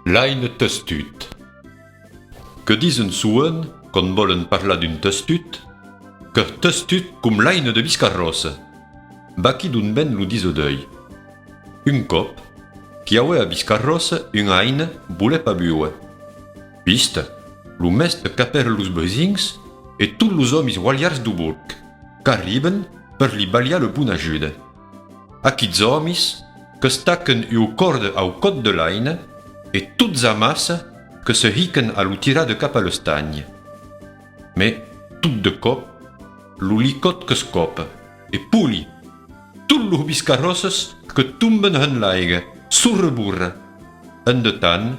L'Ain testut. Que disen souen, qu'on volen parlar d'un testut, que testut cum l'Ain de Biscarrosse. Baqui d'un ben lo dise deuil. Un cop, qui aue a Biscarrosse un Ain voulait pas bue. Vist, lo mest caper los besins et tous los homes gualiars du burg, qu'arriben per li baliar le bon ajuda. Aquits homes que staquen u corde au cot de l'Ain et toutes a massa que se hiquen a lo tirar de cap a l'estany. Mais, tout de cop, lo licot que scopa, et puli, tout los biscarrosses que tomben en l'aiga, surreburra. En de tant,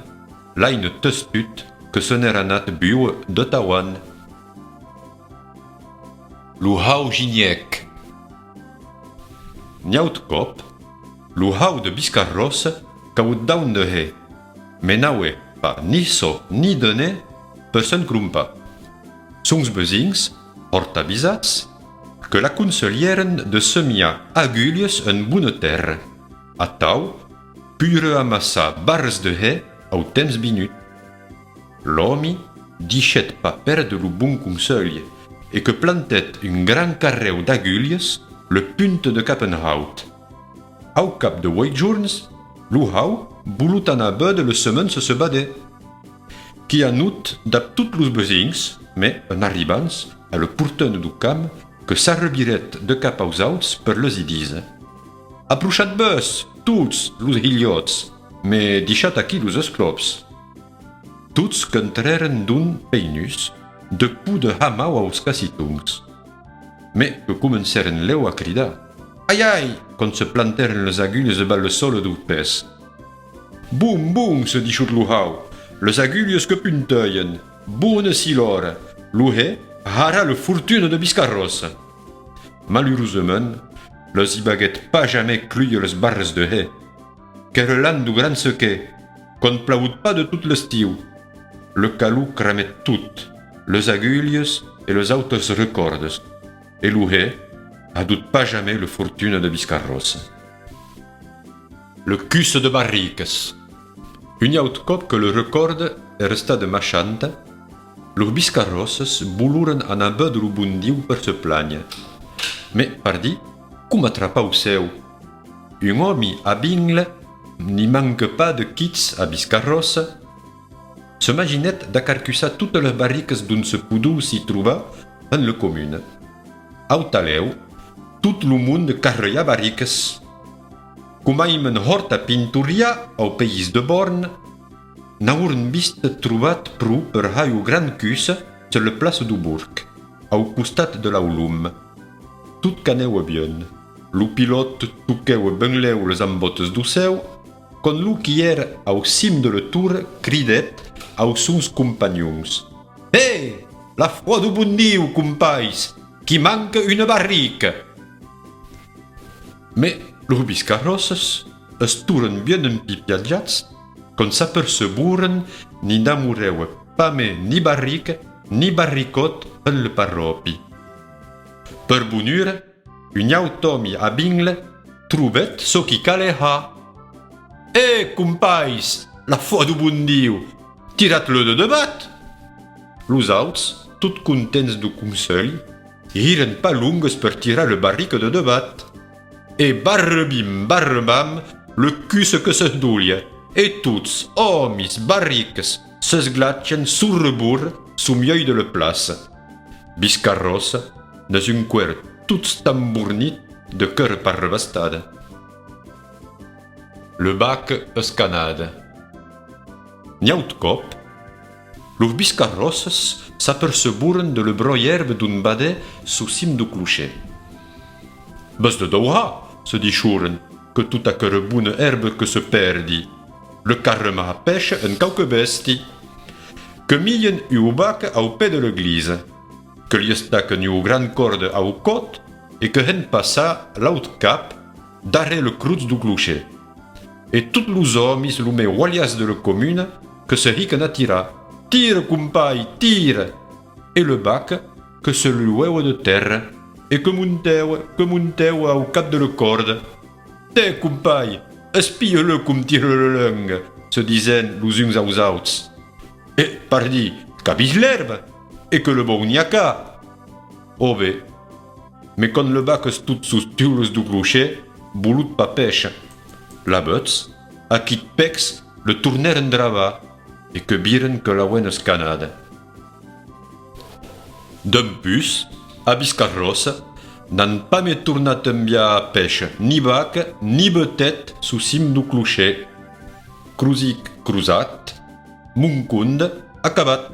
l'Ain testut que se n'era anat bue de Tawan. Lo hau giniec. N'yaut cop, lo hau de Biscarrosse caut daun de he, mais n'aue pas ni so ni dene per se'n crumpa. Sons besins, hort avisats, que la conselieren de semia agulles en bona terra, a tau, pure amassa barres de he au temps minut. L'homi dichet pas perdre lo bon consell et que plantet un gran carreu d'agulles le punt de Capenhout. Au cap de 8 jours, lo hau voulut anar bud le semence se bade. Qui anut d'ap tous los besins, mais en arribans a le pourten du camp que s'arrebiret de cap aux auts per les idise. Approchat bus, tots los hillots, mais dichat aquí los esclops. Tots qu'entreren d'un peinus, de pou de hamau aos cassitungs. Mais que comenceren leu a cridar. Ai ai, quand se planteren les agulles bas le sol du pes. Boum, boum, se dichut lo hau, les agulles que punteien, bonne si l'ora, lo he hara le fortune de Biscarrosse. Malheureusement, les y baguet pas jamais clui les barres de he, car l'an du grand sequer, qu'on plaut pas de tout l'estiu. Le calou cramet tout, les agulles et les autres recordes, et lo he adut pas jamais le fortune de Biscarrosse. Le cus de barriques. Un yaut cop que le recorde est restat de machanta, los Biscarrosses vouluren anar bud lo bon diu per se plagna. Mais, pardi, com atrapau seu? Un homi a Bingle n'y manque pas de kits a Biscarrosse. Se maginet d'acarcussar toutes les barriques d'un se poudou s'y trouva en le commune. Au taleu, tout le monde carreia barriques. Com aimen hort a pinturia au pays de Born, n'aurn vist trobat prou per haiu gran cus sur le place du burg, au costat de l'aulum. Tout caneu bien. Lo pilot tuqueu ben leu les ambotes du seu, con lo qui era au cim de le tour cridet aux sons compagnons. Hé, la foi du bon diu, compais, qui manque une barrique. Mais los Biscarrosses es turen bien empipiatjats, con s'aperceburen ni n'amureu pas me ni barrique ni barricot en le parropi. Per bonura, un yaut homi a Bingle trobet so qui cale ha. Compais, la foi du bon diu, tirat-le de debat. Los auts, tout contents du consell, iren pas lungues per tirar le barrique de debat. Et barrebim, barrebam, le cus que se doulia, et tots, homis, barriques, s'esglatien sur rebur, sous mieux de le place. Biscarrosse, dans un cuer tout tambournit de cœur par revastade. Le bac escanade. N'yaut cop, los Biscarrosses s'aperceburen de le broierbe d'un badet sous cim du clocher. Bas de douha, se dichuren, que tout a cœur bonne herbe que se perdi, le carrema a pêche en cauque besti, que mien u bac au pè de l'église, que li estaken u gran corde au cot, et que hen passa l'aut cap, darre le cruz du clocher. Et tous los homis lume walias de la commune, que se hiquen a tirar. Tire, compai, tire! Et le bac, que se lueu de terre, et que monteu au cap de la corde. Té, compai, espille-le com tire le langue, se disaient los uns aux autres. Et pardi, capis l'herbe, et que le bon n'y a qu'à. Oh bé, mais quand le bac est tout sous tules du clocher, boulout pas pêche. La butz, à qui pex, le tourner en drava, et que biren que la ouenne scanade. D'un plus, à Biscarrosse, n'an pas me tournat en bia à pêche, ni bac, ni betet sous cime du clocher. Cruzic cruzat, muncund, acabat.